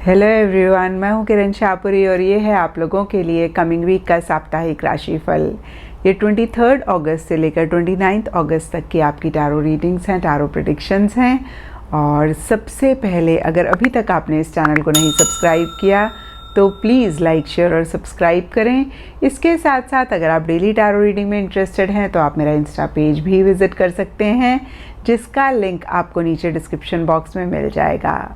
Hello everyone, मैं हूं किरण शाहपुरी और ये है आप लोगों के लिए कमिंग वीक का साप्ताहिक राशिफल। ये 23 अगस्त से लेकर 29 अगस्त तक की आपकी टैरो रीडिंग्स हैं, टैरो प्रेडिक्शंस हैं। और सबसे पहले अगर अभी तक आपने इस चैनल को नहीं सब्सक्राइब किया तो प्लीज़ लाइक, शेयर और सब्सक्राइब करें। इसके साथ साथ अगर आप डेली टैरो रीडिंग में इंटरेस्टेड हैं तो आप मेरा इंस्टा पेज भी विज़िट कर सकते हैं, जिसका लिंक आपको नीचे डिस्क्रिप्शन बॉक्स में मिल जाएगा।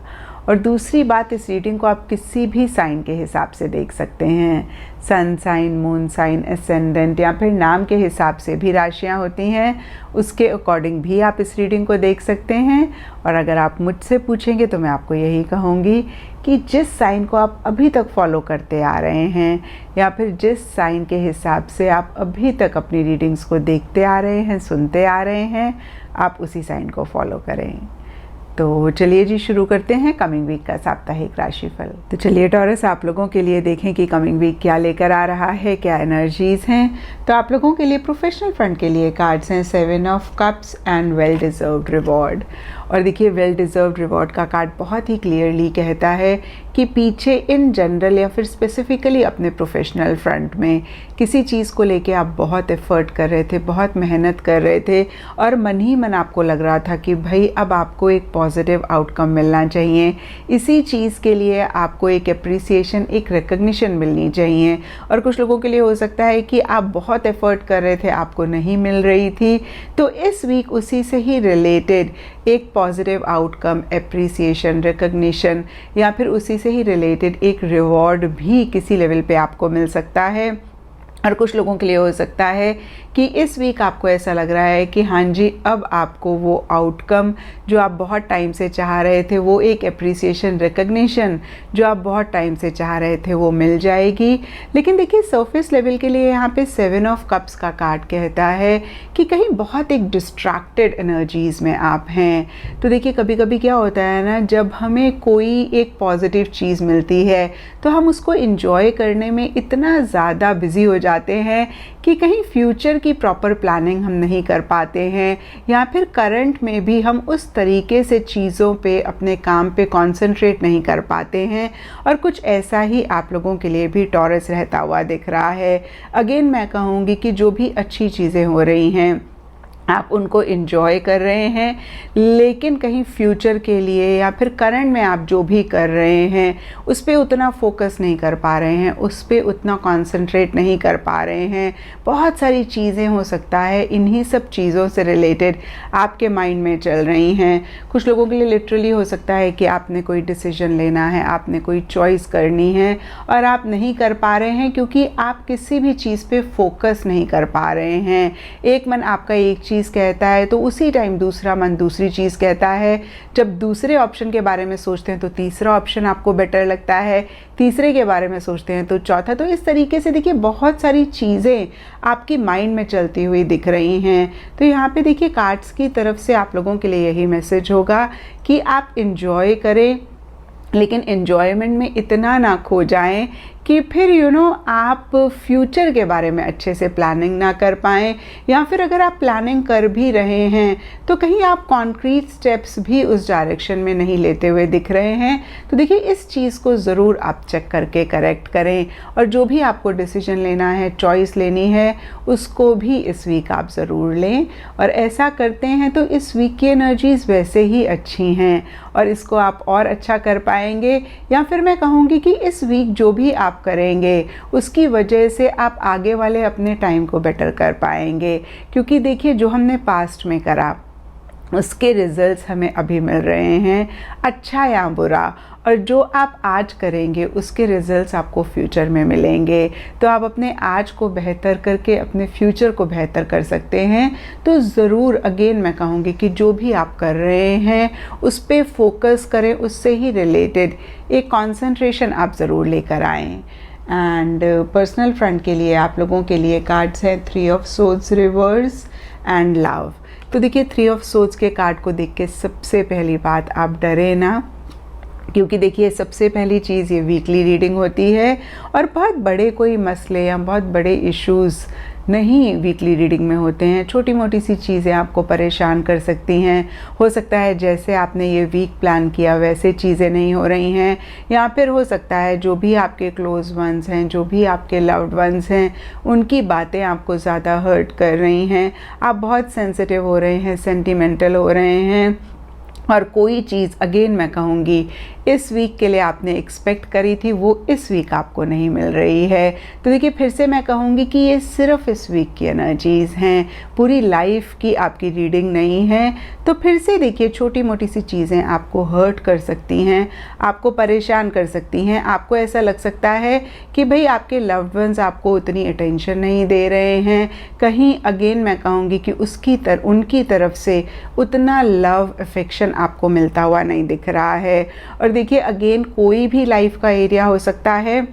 और दूसरी बात, इस रीडिंग को आप किसी भी साइन के हिसाब से देख सकते हैं। Sun sign, moon sign, ascendant या फिर नाम के हिसाब से भी राशियां होती हैं, उसके अकॉर्डिंग भी आप इस रीडिंग को देख सकते हैं। और अगर आप मुझसे पूछेंगे तो मैं आपको यही कहूँगी कि जिस साइन को आप अभी तक फॉलो करते आ रहे हैं या फिर जिस साइन के हिसाब से आप अभी तक अपनी रीडिंग्स को देखते आ रहे हैं, सुनते आ रहे हैं, आप उसी साइन को फॉलो करें। तो चलिए जी, शुरू करते हैं कमिंग वीक का साप्ताहिक राशिफल। तो चलिए टॉरस, आप लोगों के लिए देखें कि कमिंग वीक क्या लेकर आ रहा है, क्या एनर्जीज हैं। तो आप लोगों के लिए प्रोफेशनल फ्रंट के लिए कार्ड्स हैं 7 of cups and well deserved reward. और देखिए, वेल डिजर्व्ड रिवॉर्ड का कार्ड बहुत ही क्लियरली कहता है कि पीछे इन जनरल या फिर स्पेसिफिकली अपने प्रोफेशनल फ्रंट में किसी चीज़ को लेके आप बहुत एफर्ट कर रहे थे, बहुत मेहनत कर रहे थे और मन ही मन आपको लग रहा था कि भाई अब आपको एक पॉजिटिव आउटकम मिलना चाहिए। इसी चीज़ के लिए आपको एक अप्रिसिएशन, एक रिकग्निशन मिलनी चाहिए। और कुछ लोगों के लिए हो सकता है कि आप बहुत एफर्ट कर रहे थे, आपको नहीं मिल रही थी। तो इस वीक उसी से ही रिलेटेड एक पॉजिटिव आउटकम, एप्रिसिएशन, रिकग्निशन या फिर उसी से ही रिलेटेड एक रिवॉर्ड भी किसी लेवल पे आपको मिल सकता है। और कुछ लोगों के लिए हो सकता है कि इस वीक आपको ऐसा लग रहा है कि हाँ जी, अब आपको वो आउटकम जो आप बहुत टाइम से चाह रहे थे, वो एक एप्रिसिएशन, रिकग्निशन जो आप बहुत टाइम से चाह रहे थे, वो मिल जाएगी। लेकिन देखिए, सरफेस लेवल के लिए यहाँ पे 7 ऑफ कप्स का कार्ड कहता है कि कहीं बहुत एक डिस्ट्रैक्टेड एनर्जीज़ में आप हैं। तो देखिए, कभी कभी क्या होता है ना, जब हमें कोई एक पॉजिटिव चीज़ मिलती है तो हम उसको इंजॉय करने में इतना ज़्यादा बिजी हो जाते हैं कि कहीं फ्यूचर की प्रॉपर प्लानिंग हम नहीं कर पाते हैं या फिर करंट में भी हम उस तरीके से चीज़ों पे, अपने काम पे कंसंट्रेट नहीं कर पाते हैं। और कुछ ऐसा ही आप लोगों के लिए भी टॉरस रहता हुआ दिख रहा है। अगेन मैं कहूँगी कि जो भी अच्छी चीज़ें हो रही हैं आप उनको एंजॉय कर रहे हैं, लेकिन कहीं फ्यूचर के लिए या फिर करंट में आप जो भी कर रहे हैं उस पर उतना फोकस नहीं कर पा रहे हैं, उस पर उतना कंसंट्रेट नहीं कर पा रहे हैं। बहुत सारी चीज़ें हो सकता है इन्हीं सब चीज़ों से रिलेटेड आपके माइंड में चल रही हैं। कुछ लोगों के लिए लिटरली हो सकता है कि आपने कोई डिसीजन लेना है, आपने कोई चॉइस करनी है और आप नहीं कर पा रहे हैं क्योंकि आप किसी भी चीज़ पे फोकस नहीं कर पा रहे हैं। एक मन आपका एक चीज़ कहता है तो उसी टाइम दूसरा मन दूसरी चीज़ कहता है। जब दूसरे ऑप्शन के बारे में सोचते हैं तो तीसरा ऑप्शन आपको बेटर लगता है, तीसरे के बारे में सोचते हैं तो चौथा। तो इस तरीके से देखिए, बहुत सारी चीज़ें आपकी माइंड में चलती हुई दिख रही हैं। तो यहाँ पे देखिए, कार्ड्स की तरफ से आप लोगों के लिए यही मैसेज होगा कि आप इंजॉय करें, लेकिन एन्जॉयमेंट में इतना ना खो जाएं कि फिर आप फ्यूचर के बारे में अच्छे से प्लानिंग ना कर पाएँ, या फिर अगर आप प्लानिंग कर भी रहे हैं तो कहीं आप कॉन्क्रीट स्टेप्स भी उस डायरेक्शन में नहीं लेते हुए दिख रहे हैं। तो देखिए, इस चीज़ को ज़रूर आप चेक करके करेक्ट करें और जो भी आपको डिसीजन लेना है, चॉइस लेनी है, उसको भी इस वीक आप ज़रूर लें। और ऐसा करते हैं तो इस वीक की एनर्जीज़ वैसे ही अच्छी हैं और इसको आप और अच्छा कर पाएंगे। या फिर मैं कहूँगी कि इस वीक जो भी आप करेंगे उसकी वजह से आप आगे वाले अपने टाइम को बेटर कर पाएंगे। क्योंकि देखिए, जो हमने पास्ट में करा उसके रिजल्ट्स हमें अभी मिल रहे हैं, अच्छा या बुरा। और जो आप आज करेंगे उसके रिजल्ट्स आपको फ्यूचर में मिलेंगे। तो आप अपने आज को बेहतर करके अपने फ्यूचर को बेहतर कर सकते हैं। तो ज़रूर अगेन मैं कहूँगी कि जो भी आप कर रहे हैं उस पर फोकस करें, उससे ही रिलेटेड एक कंसंट्रेशन आप ज़रूर लेकर आएँ। एंड पर्सनल फ्रंट के लिए आप लोगों के लिए कार्ड्स हैं 3 of swords reverse and love. तो देखिए, 3 ऑफ सोर्ड्स के कार्ड को देख के सबसे पहली बात, आप डरे ना, क्योंकि देखिए, सबसे पहली चीज़ ये वीकली रीडिंग होती है और बहुत बड़े कोई मसले या बहुत बड़े इश्यूज़ नहीं वीकली रीडिंग में होते हैं। छोटी मोटी सी चीज़ें आपको परेशान कर सकती हैं। हो सकता है जैसे आपने ये वीक प्लान किया वैसे चीज़ें नहीं हो रही हैं, या फिर हो सकता है जो भी आपके क्लोज वंस हैं, जो भी आपके लव्ड वंस हैं, उनकी बातें आपको ज़्यादा हर्ट कर रही हैं। आप बहुत सेंसिटिव हो रहे हैं, सेंटिमेंटल हो रहे हैं, और कोई चीज़ अगेन मैं कहूँगी इस वीक के लिए आपने एक्सपेक्ट करी थी वो इस वीक आपको नहीं मिल रही है। तो देखिए फिर से मैं कहूँगी कि ये सिर्फ इस वीक की एनर्जीज़ हैं, पूरी लाइफ की आपकी रीडिंग नहीं है। तो फिर से देखिए छोटी मोटी सी चीज़ें आपको हर्ट कर सकती हैं, आपको परेशान कर सकती हैं। आपको ऐसा लग सकता है कि भाई आपके लव्ड वंस आपको उतनी अटेंशन नहीं दे रहे हैं। कहीं अगेन मैं कहूँगी कि उनकी तरफ से उतना लव अफेक्शन आपको मिलता हुआ नहीं दिख रहा है। और देखिए अगेन कोई भी लाइफ का एरिया हो सकता है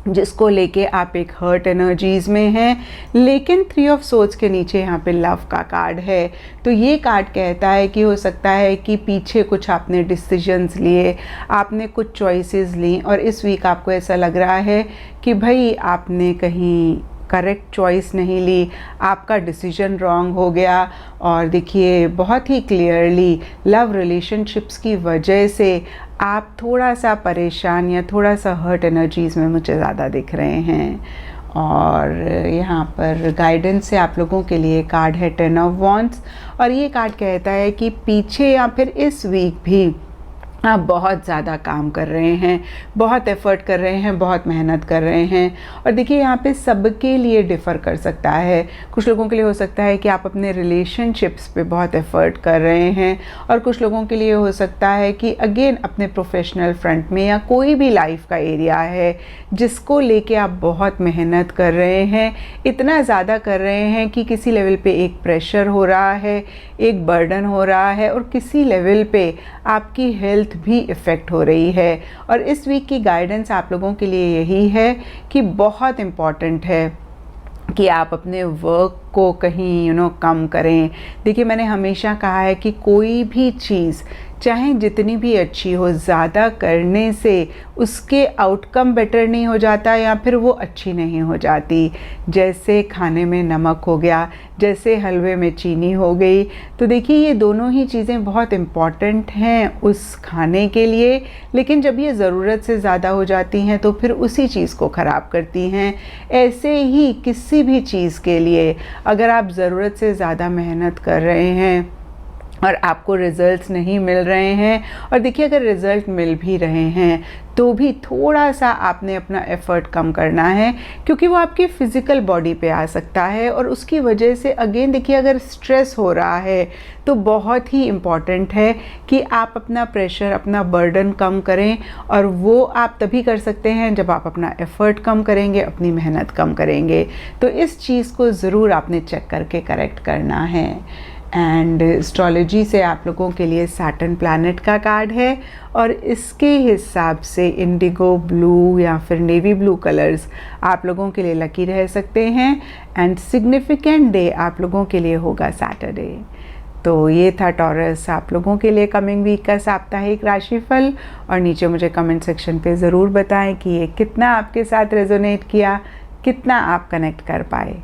जिसको लेके आप एक हर्ट एनर्जीज़ में हैं, लेकिन 3 ऑफ सोर्ड्स के नीचे यहाँ पे लव का कार्ड है। तो ये कार्ड कहता है कि हो सकता है कि पीछे कुछ आपने डिसीजंस लिए, आपने कुछ चॉइसेस ली, और इस वीक आपको ऐसा लग रहा है कि भाई आपने कहीं करेक्ट चॉइस नहीं ली, आपका डिसीजन रॉन्ग हो गया। और देखिए बहुत ही क्लियरली लव रिलेशनशिप्स की वजह से आप थोड़ा सा परेशान या थोड़ा सा हर्ट एनर्जीज़ में मुझे ज़्यादा दिख रहे हैं। और यहाँ पर गाइडेंस से आप लोगों के लिए कार्ड है 10 ऑफ वॉन्ड्स, और ये कार्ड कहता है कि पीछे या फिर इस वीक भी आप बहुत ज़्यादा काम कर रहे हैं, बहुत एफ़र्ट कर रहे हैं, बहुत मेहनत कर रहे हैं। और देखिए यहाँ पे सबके लिए डिफ़र कर सकता है। कुछ लोगों के लिए हो सकता है कि आप अपने रिलेशनशिप्स पे बहुत एफ़र्ट कर रहे हैं, और कुछ लोगों के लिए हो सकता है कि अगेन अपने प्रोफेशनल फ्रंट में या कोई भी लाइफ का एरिया है जिसको लेके आप बहुत मेहनत कर रहे हैं, इतना ज़्यादा कर रहे हैं कि किसी लेवल पे एक प्रेशर हो रहा है, एक बर्डन हो रहा है, और किसी लेवल पे आपकी हेल्थ भी इफ़ेक्ट हो रही है। और इस वीक की गाइडेंस आप लोगों के लिए यही है कि बहुत इम्पॉर्टेंट है कि आप अपने वर्क को कहीं कम करें। देखिए मैंने हमेशा कहा है कि कोई भी चीज़ चाहे जितनी भी अच्छी हो, ज़्यादा करने से उसके आउटकम बेटर नहीं हो जाता या फिर वो अच्छी नहीं हो जाती। जैसे खाने में नमक हो गया, जैसे हलवे में चीनी हो गई। तो देखिए ये दोनों ही चीज़ें बहुत इम्पॉर्टेंट हैं उस खाने के लिए, लेकिन जब ये ज़रूरत से ज़्यादा हो जाती हैं तो फिर उसी चीज़ को ख़राब करती हैं। ऐसे ही किसी भी चीज़ के लिए अगर आप ज़रूरत से ज़्यादा मेहनत कर रहे हैं और आपको रिज़ल्ट्स नहीं मिल रहे हैं, और देखिए अगर रिज़ल्ट मिल भी रहे हैं तो भी थोड़ा सा आपने अपना एफ़र्ट कम करना है, क्योंकि वो आपकी फ़िज़िकल बॉडी पे आ सकता है। और उसकी वजह से अगेन देखिए अगर स्ट्रेस हो रहा है तो बहुत ही इम्पॉर्टेंट है कि आप अपना प्रेशर, अपना बर्डन कम करें, और वो आप तभी कर सकते हैं जब आप अपना एफ़र्ट कम करेंगे, अपनी मेहनत कम करेंगे। तो इस चीज़ को ज़रूर आपने चेक करके करेक्ट करना है। एंड एस्ट्रोलॉजी से आप लोगों के लिए सैटर्न प्लैनेट का कार्ड है, और इसके हिसाब से इंडिगो ब्लू या फिर नेवी ब्लू कलर्स आप लोगों के लिए लकी रह सकते हैं। एंड सिग्निफिकेंट डे आप लोगों के लिए होगा सैटरडे। तो ये था टॉरस आप लोगों के लिए कमिंग वीक का साप्ताहिक राशिफल। और नीचे मुझे कमेंट सेक्शन पे ज़रूर बताएं कि ये कितना आपके साथ रेजोनेट किया, कितना आप कनेक्ट कर पाए।